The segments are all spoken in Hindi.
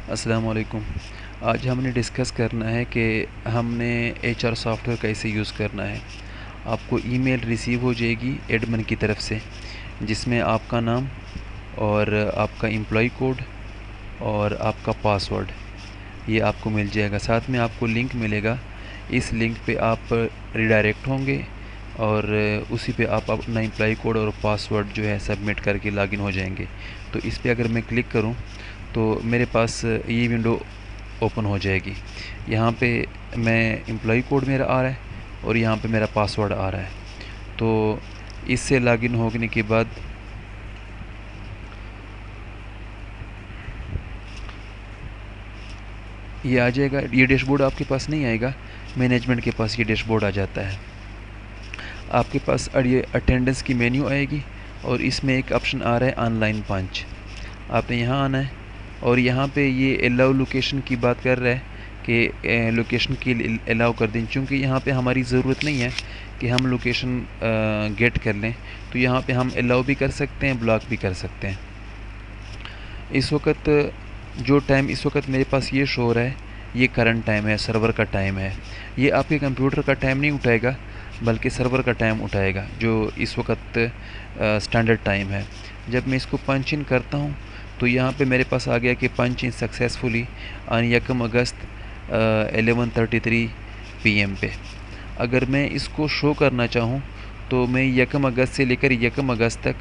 अस्सलाम वालेकुम। आज हमने डिस्कस करना है कि हमने एचआर सॉफ्टवेयर कैसे यूज़ करना है। आपको ईमेल रिसीव हो जाएगी एडमिन की तरफ से, जिसमें आपका नाम और आपका एम्प्लॉय कोड और आपका पासवर्ड ये आपको मिल जाएगा। साथ में आपको लिंक मिलेगा, इस लिंक पे आप रिडायरेक्ट होंगे और उसी पे आप अपना एम्प्लॉय कोड और पासवर्ड जो है सबमिट करके लॉगिन हो जाएंगे। तो इस पे अगर मैं क्लिक करूं तो मेरे पास ये विंडो ओपन हो जाएगी। यहाँ पे मैं एम्प्लॉय कोड मेरा आ रहा है और यहाँ पे मेरा पासवर्ड आ रहा है। तो इससे लॉगिन होने के बाद ये आ जाएगा। ये डैशबोर्ड आपके पास नहीं आएगा, मैनेजमेंट के पास ये डैशबोर्ड आ जाता है। आपके पास ये अटेंडेंस की मेन्यू आएगी और इसमें एक ऑप्शन आ रहा है ऑनलाइन पंच। आपने यहाँ आना है और यहाँ पे ये अलाउ लोकेशन की बात कर रहा है कि लोकेशन के लिए अलाउ कर दें, क्योंकि यहाँ पे हमारी ज़रूरत नहीं है कि हम लोकेशन गेट कर लें। तो यहाँ पे हम अलाउ भी कर सकते हैं, ब्लॉक भी कर सकते हैं। इस वक्त जो टाइम इस वक्त मेरे पास ये शो हो रहा है, ये करंट टाइम है, सर्वर का टाइम है। ये आपके कंप्यूटर का टाइम नहीं उठाएगा बल्कि सर्वर का टाइम उठाएगा, जो इस वक्त स्टैंडर्ड टाइम है। जब मैं इसको पंच इन करता हूँ तो यहाँ पे मेरे पास आ गया कि पंच इन सक्सेसफुली ऑन 1 अगस्त 11:33 PM पे। अगर मैं इसको शो करना चाहूँ तो मैं 1 अगस्त से लेकर 1 अगस्त तक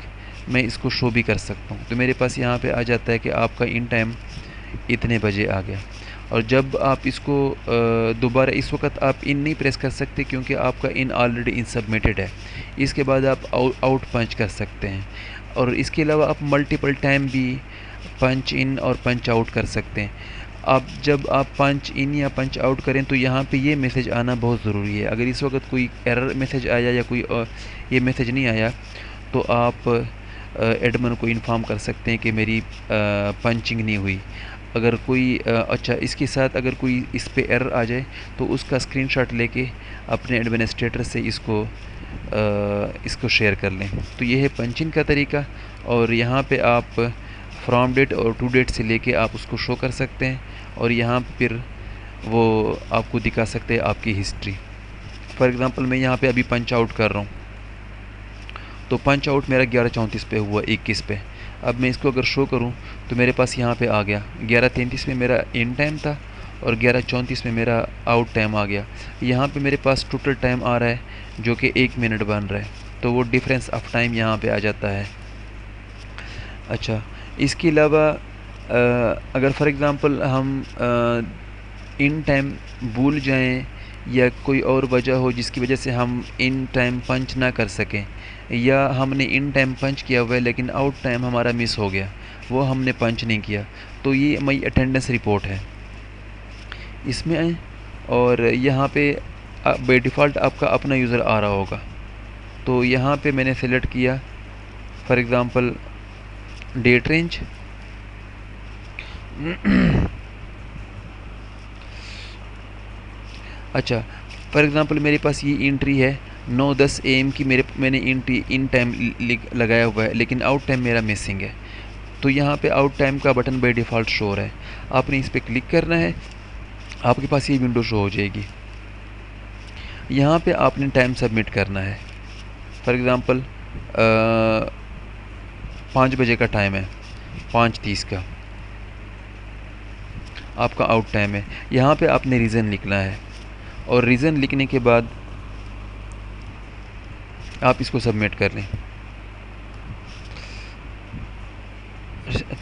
मैं इसको शो भी कर सकता हूँ। तो मेरे पास यहाँ पे आ जाता है कि आपका इन टाइम इतने बजे आ गया। और जब आप इसको दोबारा इस वक्त आप इन नहीं प्रेस कर सकते, क्योंकि आपका इन ऑलरेडी इन सबमिटेड है। इसके बाद आप आउट पंच कर सकते हैं और इसके अलावा आप मल्टीपल टाइम भी पंच इन और पंच आउट कर सकते हैं। आप जब आप पंच इन या पंच आउट करें तो यहाँ पे ये मैसेज आना बहुत ज़रूरी है। अगर इस वक्त कोई एरर मैसेज आया या कोई ये मैसेज नहीं आया तो आप एडमिन को इन्फॉर्म कर सकते हैं कि मेरी पंचिंग नहीं हुई। अगर कोई अच्छा, इसके साथ अगर कोई इस पे एरर आ जाए तो उसका स्क्रीनशॉट लेके अपने एडमिनिस्ट्रेटर से इसको शेयर कर लें। तो ये है पंचिंग का तरीका। और यहाँ पे आप फ्रॉम डेट और टू डेट से लेके आप उसको शो कर सकते हैं और यहाँ फिर वो आपको दिखा सकते हैं आपकी हिस्ट्री। फॉर एग्ज़ाम्पल मैं यहाँ पे अभी पंच आउट कर रहा हूँ तो पंच आउट मेरा 11:34 पे हुआ, 21 पे। अब मैं इसको अगर शो करूं तो मेरे पास यहाँ पे आ गया 11:33 में मेरा इन टाइम था और 11:34 में मेरा आउट टाइम आ गया। यहाँ पे मेरे पास टोटल टाइम आ रहा है जो कि 1 मिनट बन रहा है, तो वो डिफरेंस ऑफ टाइम यहाँ पे आ जाता है। अच्छा, इसके अलावा अगर फॉर एग्ज़ाम्पल हम इन टाइम भूल जाएं या कोई और वजह हो जिसकी वजह से हम इन टाइम पंच ना कर सकें, या हमने इन टाइम पंच किया हुआ है लेकिन आउट टाइम हमारा मिस हो गया, वो हमने पंच नहीं किया, तो ये माई अटेंडेंस रिपोर्ट है इसमें। और यहाँ पे बाय डिफ़ॉल्ट आपका अपना यूज़र आ रहा होगा, तो यहाँ पे मैंने सेलेक्ट किया फॉर एग्ज़ाम्पल डेट रेंज। अच्छा, फॉर एग्ज़ाम्पल मेरे पास ये एंट्री है 9:10 AM की, मैंने एंट्री इन टाइम लगाया हुआ है लेकिन आउट टाइम मेरा मिसिंग है। तो यहाँ पे आउट टाइम का बटन बाय डिफ़ॉल्ट शो हो रहा है, आपने इस पर क्लिक करना है, आपके पास ये विंडो शो हो जाएगी। यहाँ पे आपने टाइम सबमिट करना है। फॉर एग्ज़ाम्पल 5 बजे का टाइम है, 5:30 का आपका आउट टाइम है। यहाँ पे आपने रीज़न लिखना है और रीज़न लिखने के बाद आप इसको सबमिट कर लें।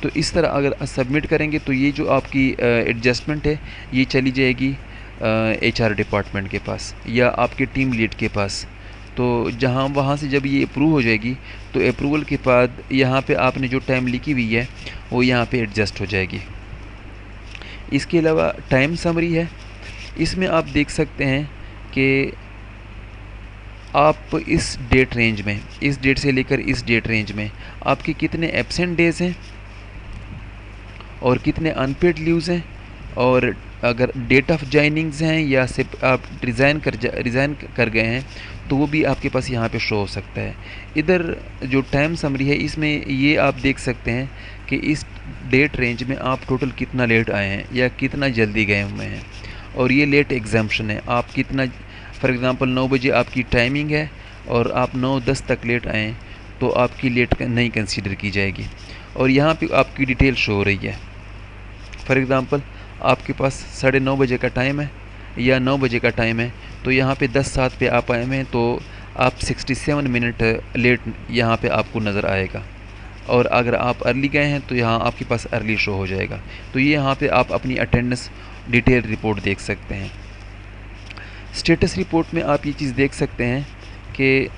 तो इस तरह अगर सबमिट करेंगे तो ये जो आपकी एडजस्टमेंट है ये चली जाएगी HR डिपार्टमेंट के पास या आपके टीम लीड के पास। तो जहाँ वहाँ से जब ये अप्रूव हो जाएगी तो अप्रूवल के बाद यहाँ पे आपने जो टाइम लिखी हुई है वो यहाँ पे एडजस्ट हो जाएगी। इसके अलावा टाइम समरी है, इसमें आप देख सकते हैं कि आप इस डेट रेंज में, इस डेट से लेकर इस डेट रेंज में आपके कितने एब्सेंट डेज़ हैं और कितने अनपेड लीव्स हैं, और अगर डेट ऑफ जॉइनिंग्स हैं या सिर्फ आप रिज़ाइन कर गए हैं तो वो भी आपके पास यहाँ पे शो हो सकता है। इधर जो टाइम समरी है इसमें ये आप देख सकते हैं कि इस डेट रेंज में आप टोटल कितना लेट आए हैं या कितना जल्दी गए हुए हैं, और ये लेट एग्जाम्पशन है। आप कितना, फॉर एग्ज़ाम्पल 9 बजे आपकी टाइमिंग है और आप 9:10 तक लेट आएँ तो आपकी लेट नहीं कंसीडर की जाएगी। और यहाँ पे आपकी डिटेल शो हो रही है। फॉर एग्ज़ाम्पल आपके पास 9:30 बजे का टाइम है या 9 बजे का टाइम है, तो यहाँ पे 10:07 पे आप आए हुए हैं, तो आप 67 मिनट लेट यहाँ पे आपको नज़र आएगा। और अगर आप अर्ली गए हैं तो यहाँ आपके पास अर्ली शो हो जाएगा। तो ये यहाँ पे आप अपनी अटेंडेंस डिटेल रिपोर्ट देख सकते हैं। स्टेटस रिपोर्ट में आप ये चीज़ देख सकते हैं कि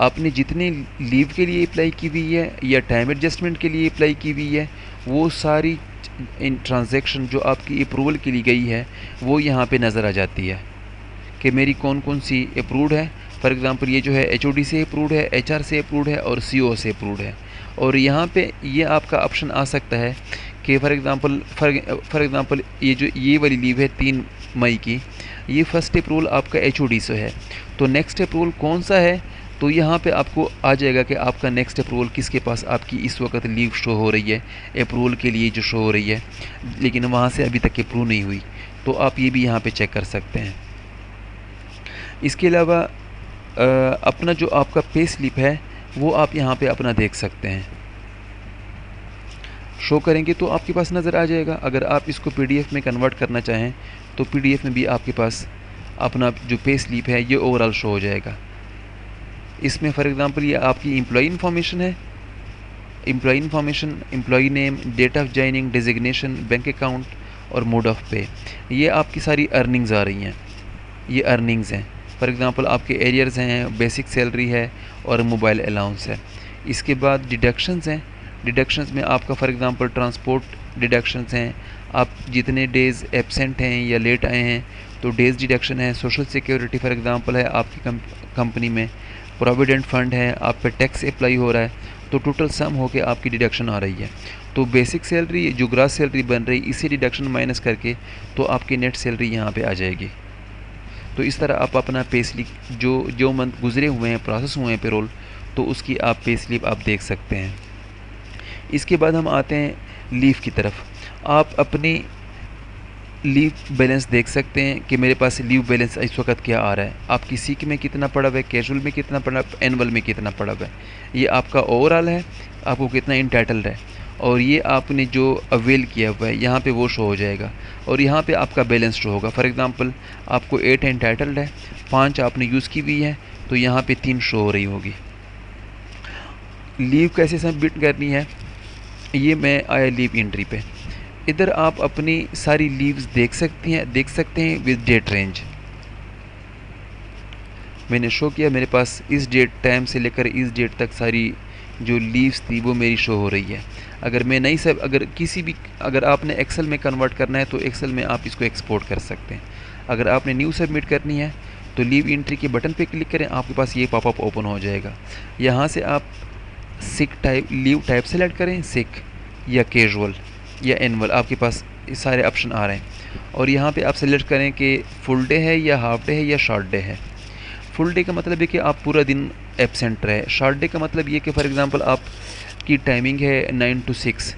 आपने जितनी लीव के लिए अप्लाई की हुई है या टाइम एडजस्टमेंट के लिए अप्लाई की हुई है, वो सारी इन ट्रांजैक्शन जो आपकी अप्रूवल के लिए गई है वो यहाँ पे नज़र आ जाती है कि मेरी कौन कौन सी अप्रूव्ड है। फॉर एग्ज़ाम्पल ये जो है HOD से अप्रूव्ड है, HR से अप्रूव्ड है और CO से अप्रूव्ड है। और यहाँ पे ये आपका ऑप्शन आ सकता है कि फॉर एग्ज़ाम्पल ये वाली लीव है 3 मई की, ये फर्स्ट अप्रूवल आपका HOD से है, तो नेक्स्ट अप्रूवल कौन सा है, तो यहाँ पे आपको आ जाएगा कि आपका नेक्स्ट अप्रूवल किसके पास आपकी इस वक्त लीव शो हो रही है, अप्रूवल के लिए जो शो हो रही है, लेकिन वहाँ से अभी तक अप्रूव नहीं हुई। तो आप ये भी यहाँ पे चेक कर सकते हैं। इसके अलावा अपना जो आपका पे स्लिप है वो आप यहाँ पे अपना देख सकते हैं। शो करेंगे तो आपके पास नज़र आ जाएगा। अगर आप इसको PDF में कन्वर्ट करना चाहें तो PDF में भी आपके पास अपना जो पे स्लिप है ये ओवरऑल शो हो जाएगा। इसमें फॉर एग्ज़ाम्पल ये आपकी एम्प्लॉई इन्फॉर्मेशन है, employee information, employee name, date of joining, designation, bank account और मोड ऑफ पे, ये आपकी सारी अर्निंग्स आ रही हैं, ये अर्निंग्स हैं। फॉर एग्ज़ाम्पल आपके एरियर्स हैं, बेसिक सैलरी है और मोबाइल अलाउंस है। इसके बाद डिडक्शंस हैं। डिडक्शंस में आपका फॉर एग्ज़ाम्पल ट्रांसपोर्ट डिडक्शंस हैं, आप जितने डेज़ एब्सेंट हैं या लेट आए हैं तो डेज़ डिडक्शन है। सोशल सिक्योरिटी फॉर एग्ज़ाम्पल है आपकी कंपनी में, प्रोविडेंट फ़ंड है, आप पे टैक्स अप्लाई हो रहा है, तो टोटल सम होके आपकी डिडक्शन आ रही है। तो बेसिक सैलरी जो ग्रॉस सैलरी बन रही, इसी डिडक्शन माइनस करके तो आपकी नेट सैलरी यहाँ पे आ जाएगी। तो इस तरह आप अपना पे स्लिप जो मंथ गुजरे हुए हैं, प्रोसेस हुए हैं पेरोल, तो उसकी आप पे स्लिप आप देख सकते हैं। इसके बाद हम आते हैं लीव की तरफ। आप अपनी लीव बैलेंस देख सकते हैं कि मेरे पास लीव बैलेंस इस वक्त क्या आ रहा है। आपकी सीक में कितना पड़ा हुआ है, कैजुअल में कितना पड़ा है, एनुअल में कितना पड़ा हुआ है, ये आपका ओवरऑल है, आपको कितना इंटाइटल्ड है, और ये आपने जो अवेल किया हुआ है यहाँ पे वो शो हो जाएगा। और यहाँ पे आपका बैलेंस शो होगा। फॉर एग्ज़ाम्पल आपको 8 इंटाइटल्ड है, 5 आपने यूज़ की हुई है, तो यहाँ पे 3 शो हो रही होगी। लीव कैसे सबमिट करनी है, ये मैं आया लीव एंट्री पे। इधर आप अपनी सारी लीव्स देख सकते हैं विद डेट रेंज। मैंने शो किया, मेरे पास इस डेट टाइम से लेकर इस डेट तक सारी जो लीव्स थी वो मेरी शो हो रही है। अगर मैं नहीं सब अगर आपने एक्सेल में कन्वर्ट करना है तो एक्सेल में आप इसको एक्सपोर्ट कर सकते हैं। अगर आपने न्यू सबमिट करनी है तो लीव एंट्री के बटन पे क्लिक करें, आपके पास ये पॉपअप ओपन हो जाएगा। यहाँ से आप लीव टाइप सेलेक्ट करें, सिक या कैजुअल या एनुअल, आपके पास सारे ऑप्शन आ रहे हैं। और यहाँ पे आप सेलेक्ट करें कि फुल डे है या हाफ डे है या शॉर्ट डे है। फुल डे का मतलब है कि आप पूरा दिन एब्सेंट रहे। शॉर्ट डे का मतलब ये कि फॉर एग्ज़ाम्पल आपकी टाइमिंग है 9 to 6,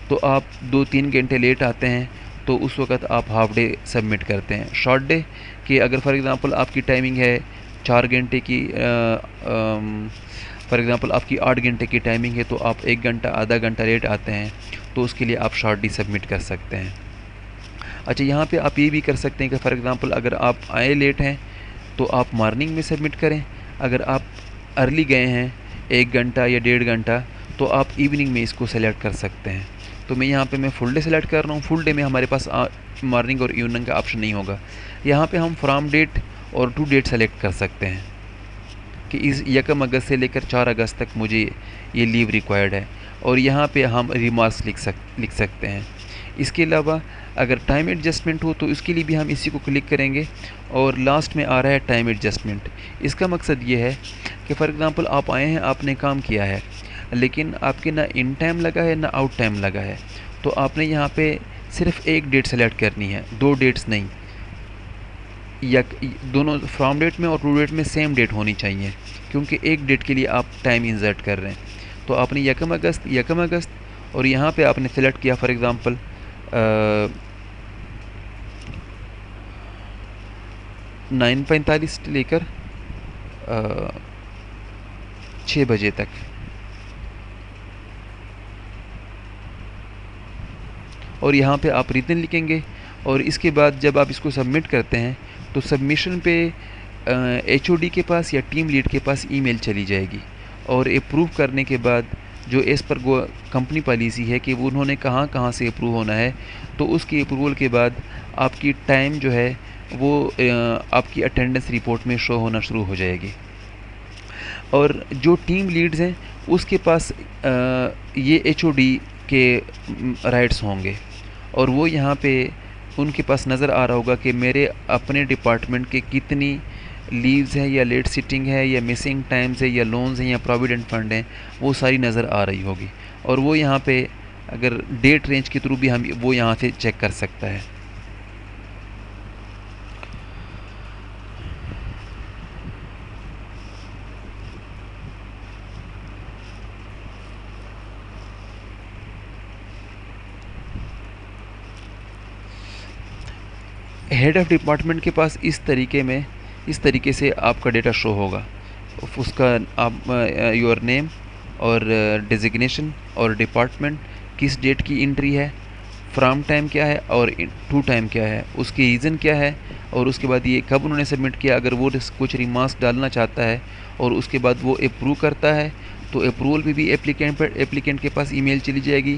तो आप 2-3 घंटे लेट आते हैं तो उस वक्त आप हाफ डे सबमिट करते हैं। शॉर्ट डे कि अगर फॉर एग्ज़ाम्पल आपकी टाइमिंग है 4 घंटे की, फॉर एग्ज़ाम्पल आपकी 8 घंटे की टाइमिंग है तो आप 1 घंटा आधा घंटा लेट आते हैं तो उसके लिए आप शॉर्ट डे सबमिट कर सकते हैं। अच्छा, यहाँ पे आप ये भी कर सकते हैं कि फॉर एग्ज़ाम्पल अगर आप आए लेट हैं तो आप मॉर्निंग में सबमिट करें। अगर आप अर्ली गए हैं 1 घंटा या 1.5 घंटा तो आप इवनिंग में इसको सेलेक्ट कर सकते हैं। तो मैं यहाँ पे फुल डे सेलेक्ट कर रहा हूँ। फुल डे में हमारे पास मॉर्निंग और इवनिंग का ऑप्शन नहीं होगा। यहाँ पे हम फ्रॉम डेट और टू डेट सेलेक्ट कर सकते हैं कि इस 1 अगस्त से लेकर 4 अगस्त तक मुझे ये लीव रिक्वायर्ड है, और यहाँ पे हम रिमार्क्स लिख सकते हैं। इसके अलावा अगर टाइम एडजस्टमेंट हो तो इसके लिए भी हम इसी को क्लिक करेंगे, और लास्ट में आ रहा है टाइम एडजस्टमेंट। इसका मकसद ये है कि फॉर एग्ज़ाम्पल आप आए हैं, आपने काम किया है, लेकिन आपके ना इन टाइम लगा है ना आउट टाइम लगा है, तो आपने यहाँ पे सिर्फ एक डेट सेलेक्ट करनी है, 2 डेट्स नहीं, या दोनों फ्रॉम डेट में और टू डेट में सेम डेट होनी चाहिए, क्योंकि एक डेट के लिए आप टाइम इंसर्ट कर रहे हैं। तो आपने 1 अगस्त और यहाँ पे आपने सेलेक्ट किया फॉर एग्ज़ाम्पल 9:45 से लेकर 6 बजे तक। और यहाँ पे आप रीज़न लिखेंगे और इसके बाद जब आप इसको सबमिट करते हैं तो सबमिशन पे HOD के पास या टीम लीड के पास ईमेल चली जाएगी और अप्रूव करने के बाद जो एज़ पर कंपनी पॉलिसी है कि वो उन्होंने कहाँ कहाँ से अप्रूव होना है, तो उसकी अप्रूवल के बाद आपकी टाइम जो है वो आपकी अटेंडेंस रिपोर्ट में शो होना शुरू हो जाएगी। और जो टीम लीड्स हैं उसके पास ये HOD के राइट्स होंगे और वो यहाँ पे उनके पास नज़र आ रहा होगा कि मेरे अपने डिपार्टमेंट के कितनी लीव्स हैं या लेट सिटिंग है या मिसिंग टाइम्स है या लोन्स हैं या प्रोविडेंट फंड हैं, वो सारी नज़र आ रही होगी। और वो यहाँ पे अगर डेट रेंज के थ्रू भी हम वो यहाँ से चेक कर सकता है। हेड ऑफ़ डिपार्टमेंट के पास इस तरीके से आपका डेटा शो होगा। उसका आप योर नेम और डेजिग्नेशन और डिपार्टमेंट, किस डेट की एंट्री है, फ्रॉम टाइम क्या है और टू टाइम क्या है, उसकी रीज़न क्या है, और उसके बाद ये कब उन्होंने सबमिट किया। अगर वो कुछ रिमार्क्स डालना चाहता है और उसके बाद वो अप्रूव करता है तो अप्रूवल भी एप्लीकेंट के पास ईमेल चली जाएगी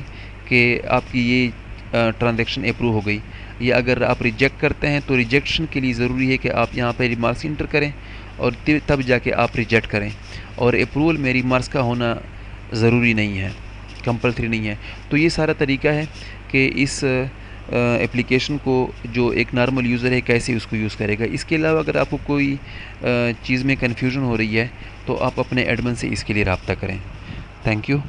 कि आपकी ये ट्रांजैक्शन अप्रूव हो गई। या अगर आप रिजेक्ट करते हैं तो रिजेक्शन के लिए ज़रूरी है कि आप यहाँ पे रिमार्क्स इंटर करें और तब जाके आप रिजेक्ट करें। और अप्रूवल में रिमार्क्स का होना ज़रूरी नहीं है, कंपल्सरी नहीं है। तो ये सारा तरीका है कि इस एप्लीकेशन को जो एक नॉर्मल यूज़र है कैसे उसको यूज़ करेगा। इसके अलावा अगर आपको कोई चीज़ में कन्फ्यूजन हो रही है तो आप अपने एडमिन से इसके लिए रब्ता करें। Thank you.